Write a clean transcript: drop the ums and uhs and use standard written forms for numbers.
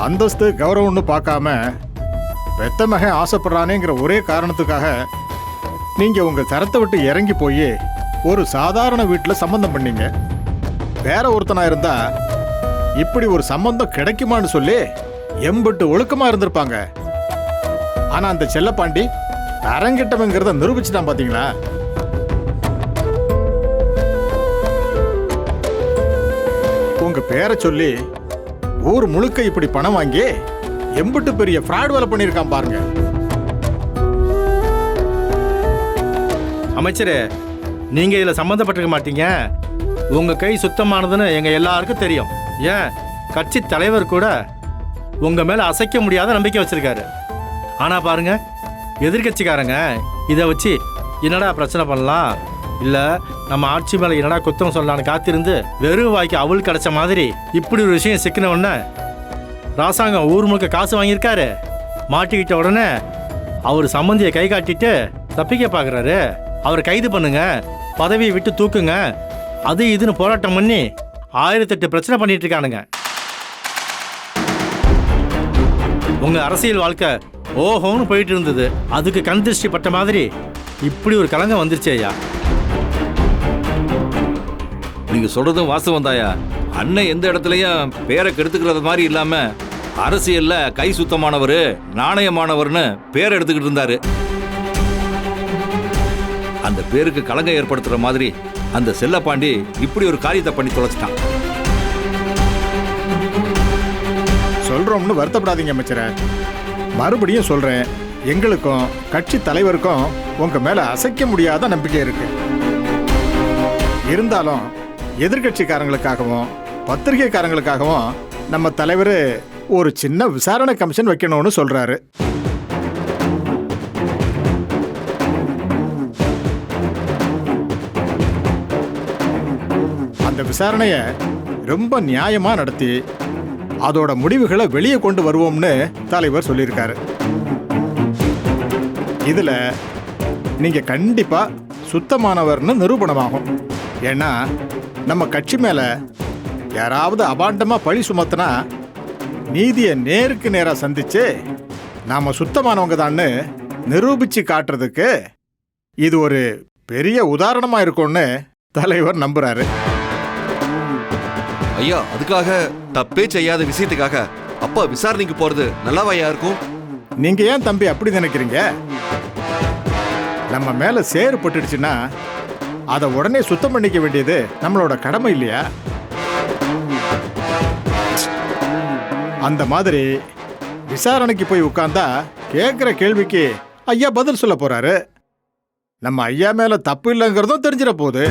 அந்தஸ்து கௌரவம்னு பார்க்காம பெத்த மகன் ஆசைப்படுறானேங்கிற ஒரே காரணத்துக்காக நீங்க உங்க தரத்தை விட்டு இறங்கி போய் ஒரு சாதாரண வீட்டில் சம்பந்தம் பண்ணீங்க. வேற ஒருத்தனா இருந்தா இப்படி ஒரு சம்பந்தம் கிடைக்குமான்னு சொல்லி எம்பிட்டு ஒழுக்கமா இருந்திருப்பாங்க. ஆனா அந்த செல்லப்பாண்டி தரங்கிட்டவங்கிறத நிரூபிச்சுட்டான் பாத்தீங்களா? உங்க பேரை சொல்லி ஊர் முழுக்க இப்படி பணம் வாங்கி எம்பிட்டு பெரிய ஃப்ராட் வேலை பண்ணியிருக்கான் பாருங்க. அமைச்சரே, நீங்க இதுல சம்பந்தப்பட்டிருக்க மாட்டீங்க. உங்க கை சுத்தமானதுன்னு எங்க எல்லாருக்கும் தெரியும். ஏன் கட்சி தலைவர் கூட உங்க மேல அசைக்க முடியாத நம்பிக்கை வச்சிருக்காரு. ஆனா பாருங்க, எதிர்கட்சிக்காரங்க இதை வச்சு என்னடா பிரச்சனை பண்ணலாம், இல்ல நம்ம ஆட்சி மேல என்னடா குத்தம் சொல்லலான்னு காத்திருந்து வெறும் வாய்க்கு அவள் கிடைச்ச மாதிரி இப்படி ஒரு விஷயம் சிக்கின உடனே ராசாங்கம் ஊர் முழுக்க காசு வாங்கியிருக்காரு. மாட்டிக்கிட்ட உடனே அவர் சம்பந்தியை கை காட்டிட்டு தப்பிக்க பாக்குறாரு. அவரை கைது பண்ணுங்க, பதவியை விட்டு தூக்குங்க, அது இதுன்னு போராட்டம் பண்ணி 1008 பிரச்சனை பண்ணிட்டு இருக்கானுங்க. உங்க அரசியல் வாழ்க்கை ஓஹோன்னு போயிட்டு இருந்தது. அதுக்கு கண் திருஷ்டி பட்ட மாதிரி இப்படி ஒரு கலங்கம் வந்துருச்சு ஐயா. நீங்க சொல்றதும் வாசம் தாயா. அண்ணன் எந்த இடத்துலயும் பேரை கெடுத்துக்கிறது மாதிரி இல்லாம அரசியல்ல கை சுத்தமானவர், நாணயமானவர்னு பேரை எடுத்துக்கிட்டு இருந்தாரு. அந்த பேருக்கு களங்கம் ஏற்படுத்துற மாதிரி அந்த செல்லப்பாண்டி இப்படி ஒரு காரியத்தை பண்ணி தொலைச்சிட்டான். சொல்றோம்னு வருத்தப்படாதீங்க அமைச்சரே. மறுபடியும் சொல்றேன், எங்களுக்கும் கட்சி தலைவருக்கும் உங்க மேல அசைக்க முடியாத நம்பிக்கை இருக்கு. இருந்தாலும் எதிர்கட்சிக்காரங்களுக்காகவும் பத்திரிகைக்காரங்களுக்காகவும் நம்ம தலைவர் ஒரு சின்ன விசாரணை கமிஷன் வைக்கணும்னு சொல்றாரு. அந்த விசாரணைய ரொம்ப நியாயமா நடத்தி அதோட முடிவுகளை வெளியே கொண்டு வருவோம்னு தலைவர் சொல்லியிருக்காரு. இதுல நீங்க கண்டிப்பா சுத்தமானவர்னு நிரூபணமாகும். ஏன்னா நம்ம கட்சி மேல யாராவது அபாண்டமா பழி சுமத்தினா நீதியை நேருக்கு நேரா சந்திச்சு நாம சுத்தமானவங்க தான்னு நிரூபிச்சு காட்டுறதுக்கு இது ஒரு பெரிய உதாரணமா இருக்கும்னு தலைவர் நம்புறாரு. ஐயா, அதுக்காக தப்பே செய்யாத விஷயத்துக்காக அப்பா விசாரணைக்கு போறது நல்லாவையா இருக்கும்? நீங்க ஏன் தம்பி அப்படி நினைக்கிறீங்க? நம்ம மேல சேறு பட்டுடுச்சுன்னா அதை உடனே சுத்தம் பண்ணிக்க வேண்டியது நம்மளோட கடமை இல்லையா? அந்த மாதிரி விசாரணைக்கு போய் உட்கார்ந்தா கேட்கிற கேள்விக்கு ஐயா பதில் சொல்ல போறாரு. நம்ம ஐயா மேல தப்பு இல்லைங்கிறதும் தெரிஞ்சிட போகுது.